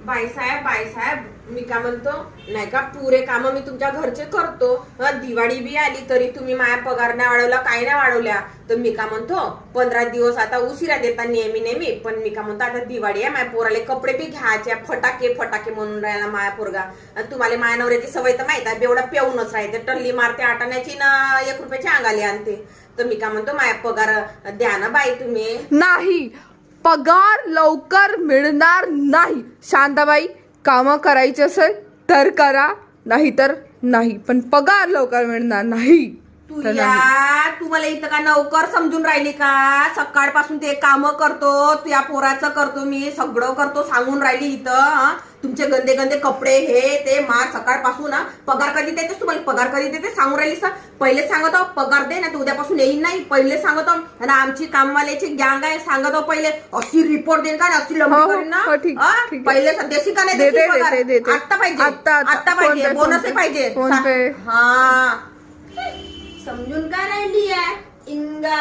बाईसाहेब मी काय म्हणतो नाही का, पुरे काम मी तुमच्या घरचे करतो. दिवाळी बी आली तरी तुम्ही माझ्या पगार नाही वाढवला, काय नाही वाढवल्या. तर मी काय म्हणतो 15 दिवस आता उशिरा देता नेहमी, पण मी काय म्हणतो आता दिवाळी आहे, माझ्या पोराले कपडे बी घ्यायचे, फटाके म्हणून राहिला माझ्या पोरगा. आणि तुम्हाला माझ्या नवऱ्याची सवय तर माहित आहे, बेवढा पेऊनच राहते, टल्ली मारते आटाण्याची ना 1 रुपयाची अंगाली आणते. तर मी काय म्हणतो माझ्या पगार द्या ना बाई तुम्ही. नाही, पगार लवकर मिळणार नाही. शांताबाई, काम करायचे असेल तर करा, नाही तर नाही, पण पगार लवकर मिळणार नाही. तुम्हाला इथं का नौकर समजून राहिली का? सकाळपासून ते काम करतो, तुझ्या पोराचं करतो, मी सगळं करतो सांगून राहिली इथं. तुमचे गंदे कपडे हे ते मार सकाळपासून. पगार कधी देतेस तुम्हाला? पगार कधी देते सांगून राहिली सर. पहिले सांगत आहो पगार दे ना, तर उद्यापासून येईन नाही. पहिले सांगत आहो, आणि आमची कामवाल्याची गँग आहे, सांगत आहो पहिले अशी रिपोर्ट देईन का, अशी लंबी करीन ना. पहिले देशी का नाही देशी पगार? आत्ता पाहिजे, आत्ता पाहिजे, बोनस पाहिजे. हा समजून काय राहिली आहे इंगा.